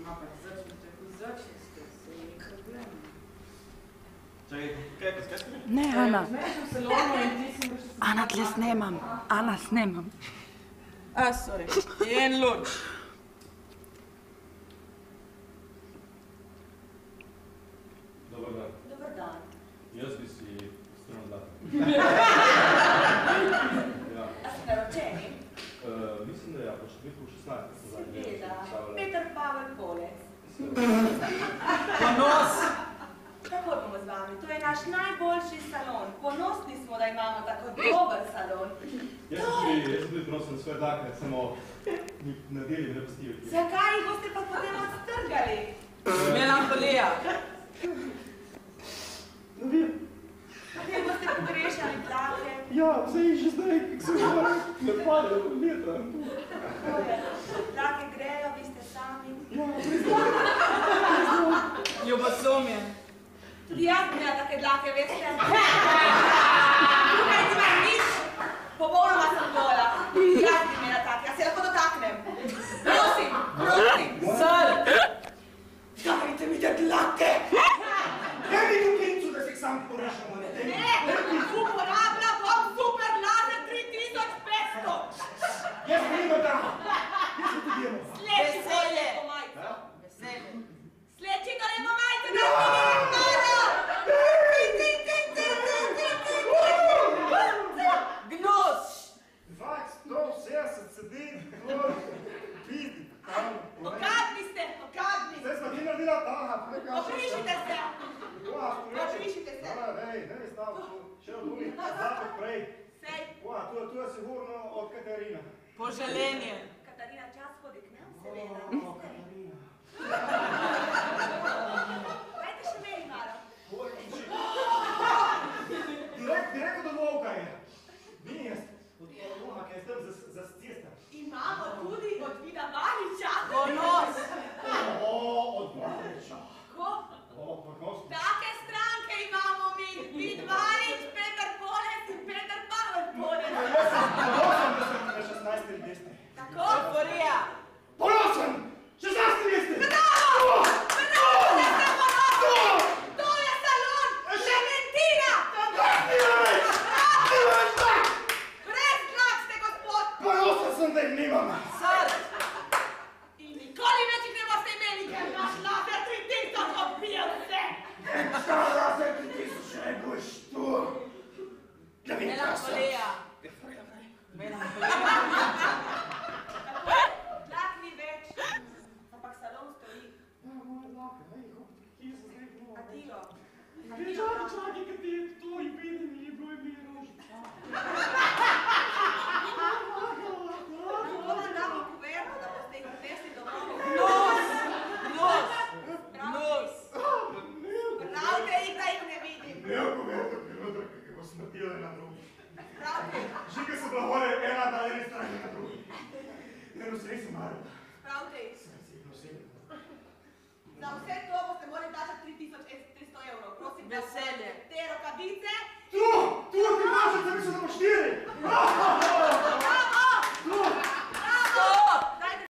pa začnite, se je ni problem. Čakaj, kaj ste mi? Ne, Ana. Znaš v salonu in ti si boš... Ana, tle snemam. Ana, snemam. A, sorry. En luč. Dobar dan. Dobar dan. Jaz bi si strano dal. Ja. A ste naročeni? Mislim, da ja, po številku 16. Seveda. Peter Pavel Polec. Ponos! Takoj bomo z vami. To je naš najboljši salon. Ponosni smo, da imamo tako dober salon. Jaz sem tudi prosil svoje dakle, samo mi nadeli v nepostili. Zakaj jih boste pa potem odstrgali? Melankolija. Potem boste pogrešali dlake. Ja, vse je že zdaj, kako se govorim, ne pade, leta. Dlake grejo, vi ste sami. Ja, priznam. Ljubosumje. Tudi jaz bi imela take dlake, veste? Tukaj nimam nič, popolnoma sem gola. Jaz bi imela take, jaz se lahko dotaknem. Prosim, prosim. Sir! Dajte mi te dlake! Daj mi v kincu, da se jih sam porašamo, ne? Ne, uporabila bom super laser 3500. Jaz pa nima dama. Jaz pa tudi jemo. Sleči Veselje. po majcu. Veselje. Sleči dole po majcu, da mi ne vpada. Gnus! 270 sedi, tvoj, vidi, tam, Okadni ste, okadni. Zdaj smo ti naredila, aha, prekažem. Obrišite se. Obrišite se. Ne, stav, še od uni, zapad prej. Sej. Tu je sigurno od Katarina. Poželenje. Katarina čas hodi k nam, seveda. Katarina. Dajte še meni malo. Direkt do Volka je. Ni jaz. Od Volka, ki je tam za cesta. Imamo tudi od Vida Valiča. Ponos! Od Valiča. Ko? Ponos. Take stranke imamo mi. Vid Valič, Peter Polec in Peter Pavel Polec. Ponosen, da sem na 16. mesti. Tako? Euforija! Ponosen! 16. mesti! Bravo! Bravo, da ste ponosni! To je salon Klementina! Brez dlak ste, gospod! Ponosen sem, da jih nimam. Sir! In nikoli več jih ne boste imeli, ker naš laser 3000 odbija vse! Ta laser 3000 ne boš tu. Da mi Melankolija! Melankolija! Dlak ni več, ampak salon stoji. Adijo. Čakaj, kad ti je to in vidim, je bilo ime Rožica. To vam damo kuverto, da boste jih odnesli domov. Gnus! Gnus! Gnus! Pravite jih, da jih ne vidim. Ne, govedo, pilotra, kako smrtile na drugi. Pravite jih. Žike so bila gore, ena dalje strane na drugi. Ne nosili sem malo. Pravite jih. Srci nosili. Za vse to boste morali plačati 3300 evrov. Prosim, Veselje. te rokavice